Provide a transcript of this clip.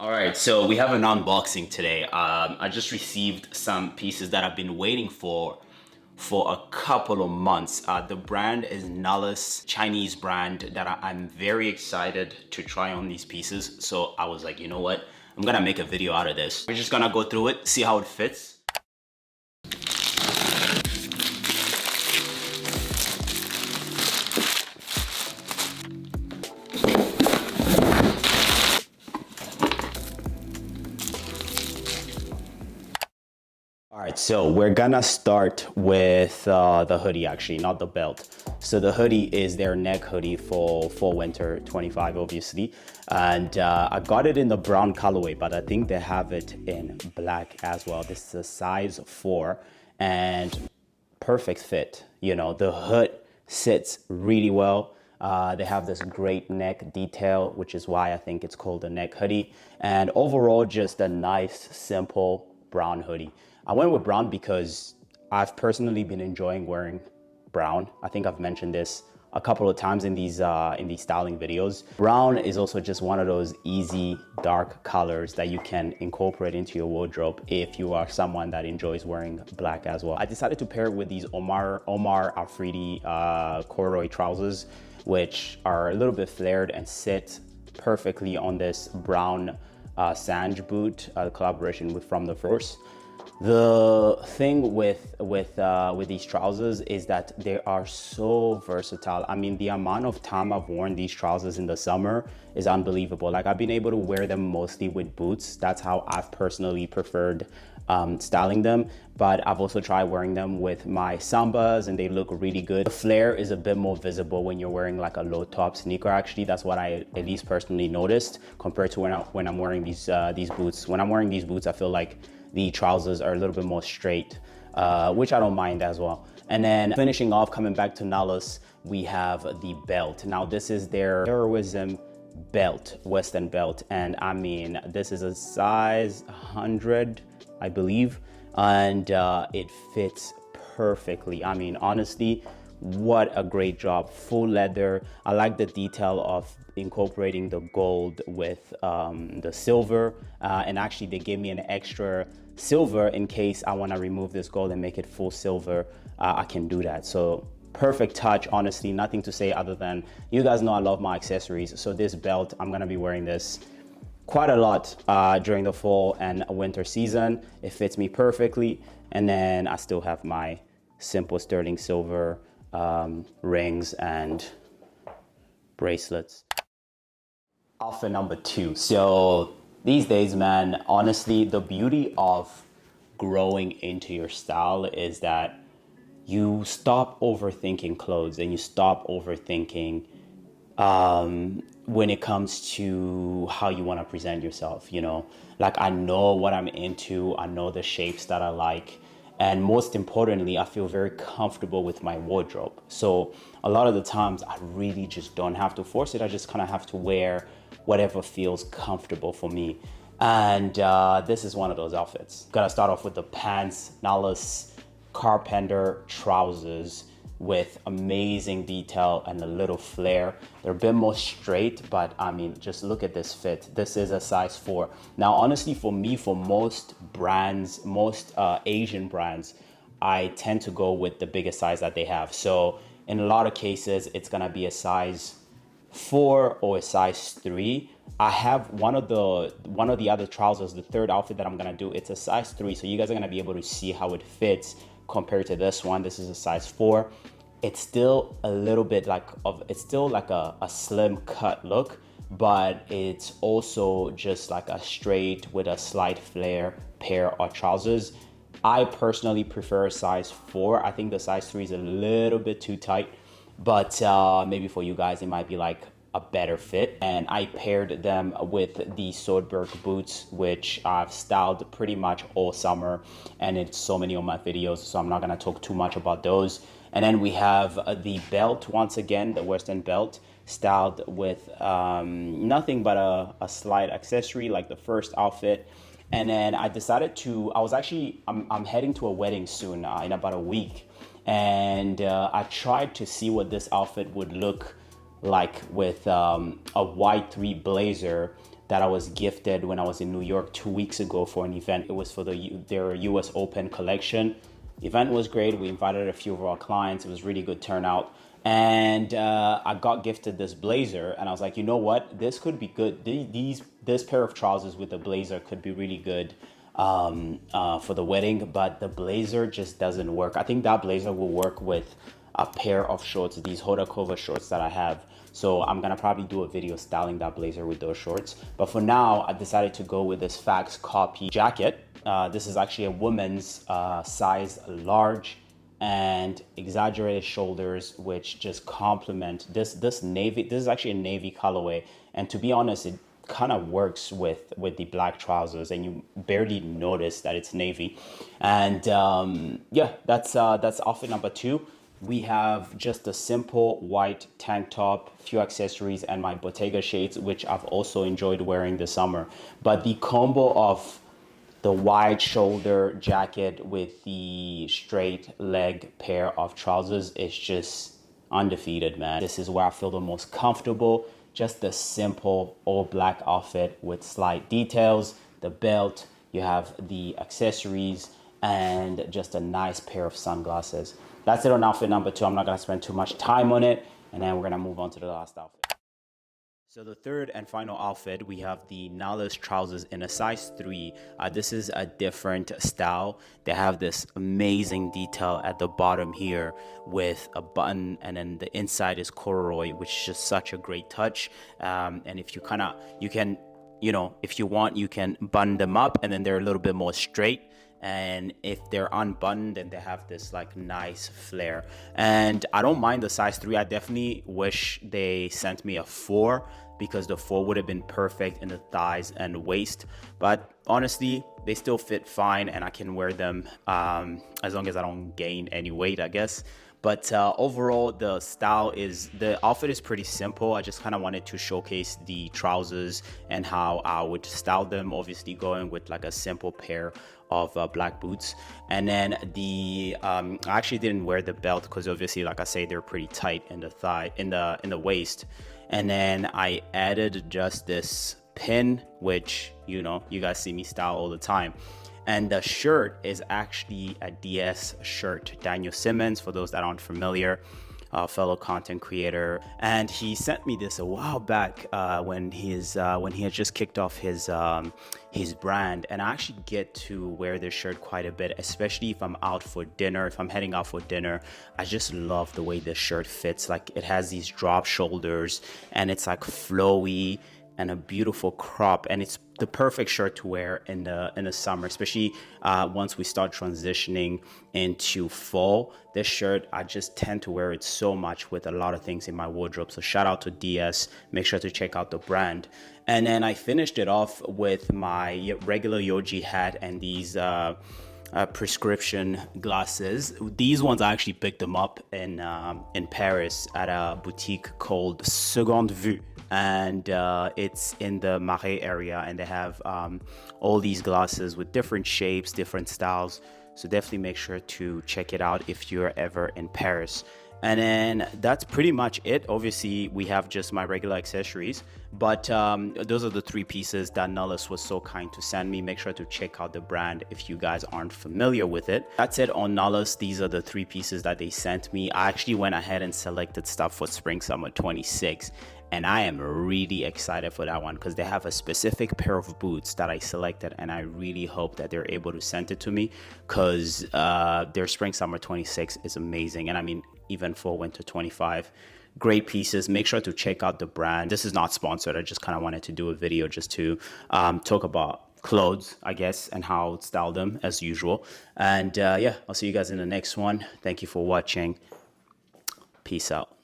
All right, so we have an unboxing today. I just received some pieces that I've been waiting for a couple of months. The brand is NULLUS, Chinese brand that I'm very excited to try on these pieces. So I was like, you know what? I'm gonna make a video out of this. We're just gonna go through it, see how it fits. All right, so we're gonna start with the hoodie, actually, not the belt. So the hoodie is their neck hoodie for fall winter 25, obviously. And I got it in the brown colorway, but I think they have it in black as well. This is a size 4 and perfect fit. You know, the hood sits really well. They have this great neck detail, which is why I think it's called a neck hoodie. And overall, just a nice, simple brown hoodie. I went with brown because I've personally been enjoying wearing brown. I think I've mentioned this a couple of times in these styling videos. Brown is also just one of those easy dark colors that you can incorporate into your wardrobe if you are someone that enjoys wearing black as well. I decided to pair it with these Omar Afridi corduroy trousers, which are a little bit flared and sit perfectly on this brown Sanj boot, collaboration with From the Force. The thing with these trousers is that they are so versatile. I mean, the amount of time I've worn these trousers in the summer is unbelievable. Like, I've been able to wear them mostly with boots. That's how I've personally preferred styling them. But I've also tried wearing them with my Sambas and they look really good. The flare is a bit more visible when you're wearing like a low top sneaker. Actually, that's what I at least personally noticed compared to when I'm wearing these boots. When I'm wearing these boots, I feel like the trousers are a little bit more straight, which I don't mind as well. And then finishing off, coming back to NULLUS, we have the belt. Now this is their heroism belt, Western belt. And I mean, this is a size 100, I believe. And it fits perfectly. I mean, honestly, what a great job. Full leather. I like the detail of incorporating the gold with the silver. And actually they gave me an extra silver in case I want to remove this gold and make it full silver. I can do that. So perfect touch, honestly. Nothing to say other than, you guys know I love my accessories. So this belt, I'm going to be wearing this quite a lot during the fall and winter season. It fits me perfectly. And then I still have my simple sterling silver rings and bracelets. Outfit number 2. So these days, man, honestly, the beauty of growing into your style is that you stop overthinking clothes and you stop overthinking when it comes to how you want to present yourself. You know, like, I know what I'm into, I know the shapes that I like, and most importantly, I feel very comfortable with my wardrobe. So a lot of the times I really just don't have to force it. I just kind of have to wear whatever feels comfortable for me. And this is one of those outfits. Gotta start off with the pants, NULLUS carpenter trousers with amazing detail and a little flare. They're a bit more straight, but I mean, just look at this fit. This is a size 4. Now, honestly, for me, for most brands, most Asian brands, I tend to go with the biggest size that they have. So in a lot of cases, it's gonna be a size 4 or a size 3. I have one of the other trousers, the third outfit that I'm gonna do, it's a size 3. So you guys are gonna be able to see how it fits compared to this one. This is a size 4. It's still a little bit it's still like a slim cut look, but it's also just like a straight with a slight flare pair of trousers. I personally prefer a size 4. I think the size 3 is a little bit too tight, but maybe for you guys it might be like a better fit. And I paired them with the Soderbergh boots, which I've styled pretty much all summer, and it's so many of my videos, so I'm not gonna talk too much about those. And then we have the belt, once again, the Western belt, styled with nothing but a slight accessory like the first outfit. And then I decided I'm heading to a wedding soon, in about a week. And I tried to see what this outfit would look like with a white 3 blazer that I was gifted when I was in New York 2 weeks ago for an event. It was for their US Open collection. The event was great. We invited a few of our clients. It was really good turnout. And I got gifted this blazer, and I was like, you know what? This could be good. This pair of trousers with the blazer could be really good for the wedding, but the blazer just doesn't work. I think that blazer will work with a pair of shorts, these Hodakova shorts that I have. So I'm gonna probably do a video styling that blazer with those shorts. But for now, I decided to go with this Fax copy jacket. This is actually a woman's size large and exaggerated shoulders, which just complement this navy. This is actually a navy colorway, and to be honest, it kind of works with the black trousers, and you barely notice that it's navy. And yeah, that's outfit number 2. We have just a simple white tank top, few accessories, and my Bottega shades, which I've also enjoyed wearing this summer. But the combo of the wide shoulder jacket with the straight leg pair of trousers is just undefeated, man. This is where I feel the most comfortable. Just a simple all black outfit with slight details, the belt, you have the accessories, and just a nice pair of sunglasses. That's it on outfit number 2. I'm not gonna spend too much time on it, and then we're gonna move on to the last outfit. So the third and final outfit, we have the NULLUS trousers in a size 3. This is a different style. They have this amazing detail at the bottom here with a button, and then the inside is corduroy, which is just such a great touch. And if you can, if you want, you can button them up, and then they're a little bit more straight. And if they're unbuttoned, then they have this like nice flare. And I don't mind the size 3. I definitely wish they sent me a 4, because the 4 would have been perfect in the thighs and waist. But honestly, they still fit fine, and I can wear them as long as I don't gain any weight, I guess. But overall, the outfit is pretty simple. I just kind of wanted to showcase the trousers and how I would style them. Obviously, going with like a simple pair of black boots. And then I actually didn't wear the belt because obviously, like I say, they're pretty tight in the thigh, in the waist. And then I added just this pin, which you guys see me style all the time. And the shirt is actually a DS shirt. Daniel Simmons, for those that aren't familiar, fellow content creator, and he sent me this a while back when he had just kicked off his brand. And I actually get to wear this shirt quite a bit, especially if I'm out for dinner. If I'm heading out for dinner, I just love the way this shirt fits. Like, it has these drop shoulders, and it's like flowy and a beautiful crop, and it's the perfect shirt to wear in the summer, especially once we start transitioning into fall. This shirt, I just tend to wear it so much with a lot of things in my wardrobe. So shout out to DS. Make sure to check out the brand. And then I finished it off with my regular Yoji hat and these prescription glasses. These ones, I actually picked them up in Paris at a boutique called Seconde Vue, and it's in the Marais area, and they have all these glasses with different shapes, different styles. So definitely make sure to check it out if you're ever in Paris. And then that's pretty much it. Obviously, we have just my regular accessories, but those are the 3 pieces that NULLUS was so kind to send me. Make sure to check out the brand if you guys aren't familiar with it. That's it on NULLUS. These are the 3 pieces that they sent me. I actually went ahead and selected stuff for Spring Summer 26. And I am really excited for that one because they have a specific pair of boots that I selected, and I really hope that they're able to send it to me because their Spring Summer 26 is amazing. And I mean, even for Winter 25, great pieces. Make sure to check out the brand. This is not sponsored. I just kind of wanted to do a video just to talk about clothes, I guess, and how to style them as usual. And yeah, I'll see you guys in the next one. Thank you for watching. Peace out.